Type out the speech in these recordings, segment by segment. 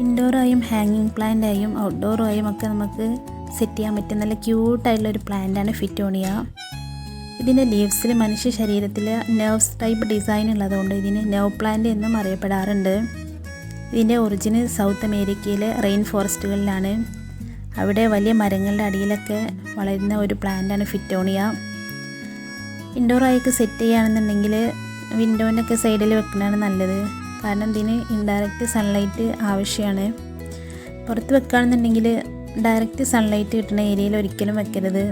ഇൻഡോറായും ഹാങ്ങിങ് പ്ലാന്റായും ഔട്ട്ഡോറായും ഒക്കെ നമുക്ക് സെറ്റ് ചെയ്യാൻ പറ്റുന്ന നല്ല ക്യൂട്ടായിട്ടുള്ളൊരു പ്ലാന്റാണ് ഫിറ്റോണിയ. ഇതിൻ്റെ ലീവ്സിൽ മനുഷ്യ ശരീരത്തിൽ നെർവ്സ് ടൈപ്പ് ഡിസൈൻ ഉള്ളതുകൊണ്ട് ഇതിന് നെർവ് പ്ലാന്റ് എന്നും അറിയപ്പെടാറുണ്ട്. ഇതിൻ്റെ ഒറിജിന് സൗത്ത് അമേരിക്കയിലെ റെയിൻ ഫോറസ്റ്റുകളിലാണ്. അവിടെ വലിയ മരങ്ങളുടെ അടിയിലൊക്കെ വളരുന്ന ഒരു പ്ലാന്റാണ് ഫിറ്റോണിയ. ഇൻഡോറായൊക്കെ സെറ്റ് ചെയ്യുകയാണെന്നുണ്ടെങ്കിൽ വിൻഡോൻ്റെ ഒക്കെ സൈഡിൽ വെക്കുന്നതാണ് നല്ലത്. കാരണം ഇതിന് ഇൻഡയറക്റ്റ് സൺലൈറ്റ് ആവശ്യമാണ്. പുറത്ത് വെക്കുകയാണെന്നുണ്ടെങ്കിൽ ഡയറക്റ്റ് സൺലൈറ്റ് കിട്ടുന്ന ഏരിയയിൽ ഒരിക്കലും വെക്കരുത്.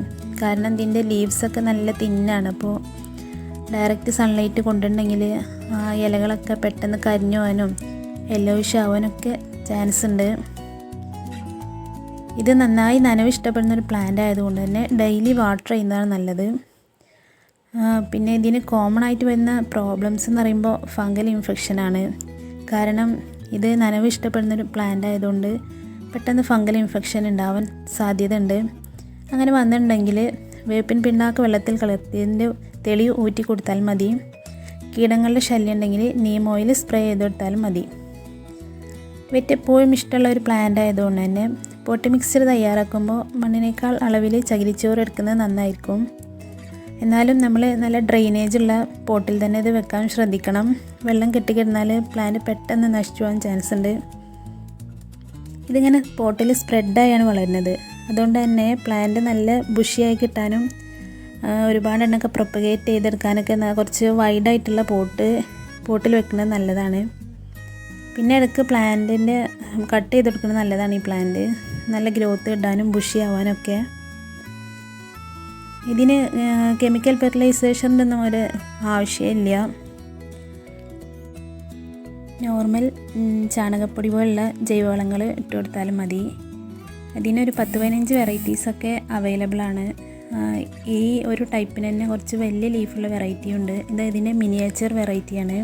കാരണം ഇതിൻ്റെ ലീവ്സൊക്കെ നല്ല തിന്നാണ്. അപ്പോൾ ഡയറക്റ്റ് സൺലൈറ്റ് കൊണ്ടുണ്ടെങ്കിൽ ആ ഇലകളൊക്കെ പെട്ടെന്ന് കരിഞ്ഞു പോകാനും യെല്ലോയിഷ് ആവാനൊക്കെ ചാൻസ് ഉണ്ട്. ഇത് നന്നായി നനവ് ഇഷ്ടപ്പെടുന്ന ഒരു പ്ലാന്റ് ആയതുകൊണ്ട് തന്നെ ഡെയിലി വാട്ടർ ചെയ്യുന്നതാണ് നല്ലത്. പിന്നെ ഇതിന് കോമൺ ആയിട്ട് വരുന്ന പ്രോബ്ലംസ് എന്ന് പറയുമ്പോൾ ഫംഗൽ ഇൻഫെക്ഷനാണ്. കാരണം ഇത് നനവ് ഇഷ്ടപ്പെടുന്നൊരു പ്ലാന്റ് ആയതുകൊണ്ട് പെട്ടെന്ന് ഫംഗൽ ഇൻഫെക്ഷൻ ഉണ്ടാവാൻ സാധ്യതയുണ്ട്. അങ്ങനെ വന്നിട്ടുണ്ടെങ്കിൽ വേപ്പിൻ പിണ്ണാക്ക് വെള്ളത്തിൽ കലർത്തിയതിൻ്റെ തെളി ഊറ്റി കൊടുത്താൽ മതി. കീടങ്ങളുടെ ശല്യം ഉണ്ടെങ്കിൽ നീം ഓയിൽ സ്പ്രേ ചെയ്ത് കൊടുത്താലും മതി. വെറ്റ് എപ്പോഴും ഇഷ്ടമുള്ള ഒരു പ്ലാന്റ് ആയതുകൊണ്ട് തന്നെ പോട്ടി മിക്സ്ചർ തയ്യാറാക്കുമ്പോൾ മണ്ണിനേക്കാൾ അളവിൽ ചകിരിച്ചോറ് എടുക്കുന്നത് നന്നായിരിക്കും. എന്നാലും നമ്മൾ നല്ല ഡ്രെയിനേജ് ഉള്ള പോട്ടിൽ തന്നെ ഇത് വെക്കാൻ ശ്രദ്ധിക്കണം. വെള്ളം കെട്ടിക്കിടന്നാൽ പ്ലാന്റ് പെട്ടെന്ന് നശിച്ചു പോകാൻ ചാൻസ് ഉണ്ട്. ഇതിങ്ങനെ പോട്ടിൽ സ്പ്രെഡായാണ് വളരുന്നത്. അതുകൊണ്ട് തന്നെ പ്ലാന്റ് നല്ല ബുഷിയായി കിട്ടാനും ഒരുപാട് എണ്ണമൊക്കെ പ്രൊപ്പഗേറ്റ് ചെയ്തെടുക്കാനൊക്കെ കുറച്ച് വൈഡായിട്ടുള്ള പോട്ടിൽ വെക്കുന്നത് നല്ലതാണ്. പിന്നെ ഇടയ്ക്ക് പ്ലാന്റിൻ്റെ കട്ട് ചെയ്തെടുക്കുന്നത് നല്ലതാണ്. ഈ പ്ലാന്റ് നല്ല ഗ്രോത്ത് കിട്ടാനും ബുഷി ആവാനൊക്കെ. ഇതിന് കെമിക്കൽ ഫെർട്ടിലൈസേഷൻ്റെ ഒന്നും ഒരു ആവശ്യമില്ല. നോർമൽ ചാണകപ്പൊടി പോലുള്ള ജൈവവളങ്ങൾ ഇട്ട് കൊടുത്താലും മതി. അതിനൊരു 10-15 വെറൈറ്റീസൊക്കെ അവൈലബിളാണ്. ഈ ഒരു ടൈപ്പിന് തന്നെ കുറച്ച് വലിയ ലീഫുള്ള വെറൈറ്റി ഉണ്ട്. ഇത് ഇതിൻ്റെ മിനിയേച്ചർ വെറൈറ്റിയാണ്.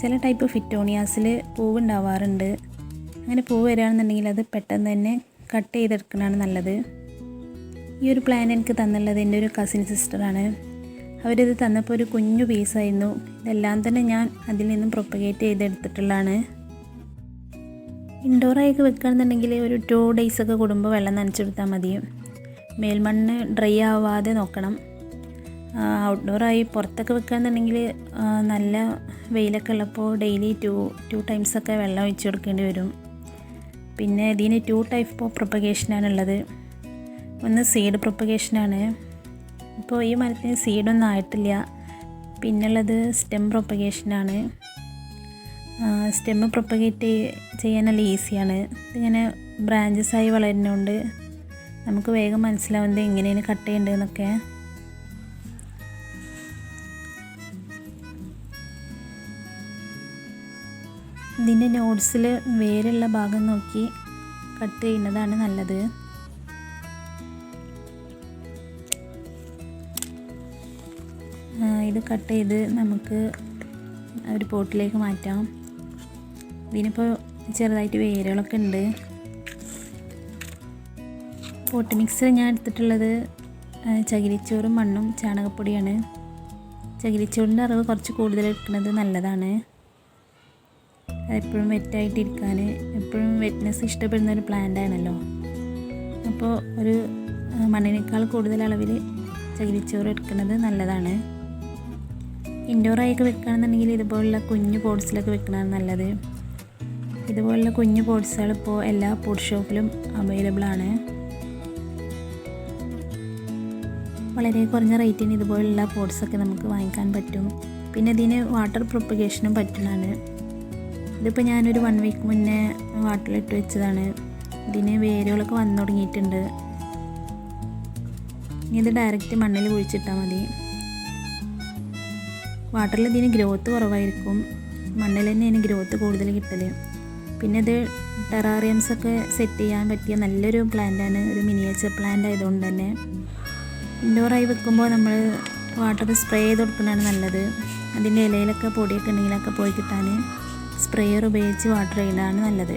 ചില ടൈപ്പ് ഫിറ്റോണിയാസിൽ പൂവ് ഉണ്ടാവാറുണ്ട്. അങ്ങനെ പൂവ് വരികയാണെന്നുണ്ടെങ്കിൽ അത് പെട്ടെന്ന് തന്നെ കട്ട് ചെയ്തെടുക്കുന്നതാണ് നല്ലത്. ഈ ഒരു പ്ലാൻ എനിക്ക് തന്നുള്ളത് എൻ്റെ ഒരു കസിൻ സിസ്റ്ററാണ്. അവരിത് തന്നപ്പോൾ ഒരു കുഞ്ഞു പീസായിരുന്നു. ഇതെല്ലാം തന്നെ ഞാൻ അതിൽ നിന്നും പ്രൊപ്പഗേറ്റ് ചെയ്തെടുത്തിട്ടുള്ളതാണ്. ഇൻഡോറായൊക്കെ വെക്കുകയാണെന്നുണ്ടെങ്കിൽ ഒരു 2 days ഒക്കെ കൂടുമ്പോൾ വെള്ളം നനച്ചെടുത്താൽ മതി. മേൽമണ്ണ് ഡ്രൈ ആവാതെ നോക്കണം. ഔട്ട്ഡോറായി പുറത്തൊക്കെ വെക്കുകയാണെന്നുണ്ടെങ്കിൽ നല്ല വെയിലൊക്കെ ഉള്ളപ്പോൾ ഡെയിലി 2 times ഒക്കെ വെള്ളം ഒഴിച്ച് കൊടുക്കേണ്ടി വരും. പിന്നെ ഇതിന് 2 type ഓഫ് പ്രൊപ്പഗേഷനാണുള്ളത്. ഒന്ന് സീഡ് പ്രൊപ്പഗേഷനാണ്. ഇപ്പോൾ ഈ മരത്തിന് സീഡൊന്നും ആയിട്ടില്ല. പിന്നുള്ളത് സ്റ്റെം പ്രൊപ്പഗേഷനാണ്. സ്റ്റെം പ്രൊപ്പഗേറ്റ് ചെയ്യാൻ നല്ല ഈസിയാണ്. ഇതിങ്ങനെ ബ്രാഞ്ചസായി വളരുന്നതുകൊണ്ട് നമുക്ക് വേഗം മനസ്സിലാവുന്നത് എങ്ങനെയാണ് കട്ട് ചെയ്യേണ്ടതെന്നൊക്കെ. ഇതിൻ്റെ നോട്ട്സിൽ വേരുള്ള ഭാഗം നോക്കി കട്ട് ചെയ്യുന്നതാണ് നല്ലത്. ഇത് കട്ട് ചെയ്ത് നമുക്ക് ഒരു പോട്ടിലേക്ക് മാറ്റാം. ഇതിനിപ്പോൾ ചെറുതായിട്ട് വേരുകളൊക്കെ ഉണ്ട്. പോട്ട് മിക്സർ ഞാൻ എടുത്തിട്ടുള്ളത് ചകിരിച്ചോറും മണ്ണും ചാണകപ്പൊടിയാണ്. ചകിരിച്ചോറിൻ്റെ അളവ് കുറച്ച് കൂടുതൽ എടുക്കുന്നത് നല്ലതാണ്. അതെപ്പോഴും വെറ്റായിട്ടിരിക്കാൻ, എപ്പോഴും വെറ്റ്നെസ് ഇഷ്ടപ്പെടുന്ന ഒരു പ്ലാന്റ് ആണല്ലോ. അപ്പോൾ ഒരു മണ്ണിനേക്കാൾ കൂടുതൽ അളവിൽ ചകിരിച്ചോറ് എടുക്കുന്നത് നല്ലതാണ്. ഇൻഡോറായൊക്കെ വെക്കുകയാണെന്നുണ്ടെങ്കിൽ ഇതുപോലുള്ള കുഞ്ഞു പോട്ട്സിലൊക്കെ വെക്കുന്നതാണ് നല്ലത്. ഇതുപോലുള്ള കുഞ്ഞു പോട്ട്സുകൾ ഇപ്പോൾ എല്ലാ പോട്ട് ഷോപ്പിലും അവൈലബിളാണ്. വളരെ കുറഞ്ഞ റേറ്റിന് ഇതുപോലുള്ള പോട്ട്സൊക്കെ നമുക്ക് വാങ്ങിക്കാൻ പറ്റും. പിന്നെ ഇതിന് വാട്ടർ പ്രൊപ്പഗേഷനും പറ്റുന്നതാണ്. ഇതിപ്പോൾ ഞാനൊരു 1 week മുന്നേ വാട്ടറിലിട്ട് വെച്ചതാണ്. ഇതിന് വേരുകളൊക്കെ വന്നു തുടങ്ങിയിട്ടുണ്ട്. ഇനി ഇത് ഡയറക്റ്റ് മണ്ണിൽ കുഴിച്ചിട്ടാൽ മതി. വാട്ടറിൽ ഇതിന് ഗ്രോത്ത് കുറവായിരിക്കും. മണ്ണിൽ തന്നെ ഇതിന് ഗ്രോത്ത് കൂടുതൽ കിട്ടൽ. പിന്നെ ഇത് ടെറാറിയംസൊക്കെ സെറ്റ് ചെയ്യാൻ പറ്റിയ നല്ലൊരു പ്ലാന്റാണ്. ഒരു മിനിയേച്ചർ പ്ലാന്റ് ആയതുകൊണ്ട് തന്നെ ഇൻഡോറായി വെക്കുമ്പോൾ നമ്മൾ വാട്ടർ സ്പ്രേ ചെയ്ത് കൊടുക്കുന്നതാണ് നല്ലത്. അതിൻ്റെ ഇലയിലൊക്കെ പൊടിയൊക്കെ ഉണ്ടെങ്കിലൊക്കെ പോയി കിട്ടാൻ സ്പ്രേയർ ഉപയോഗിച്ച് വാട്ടർ ചെയ്യുന്നതാണ് നല്ലത്.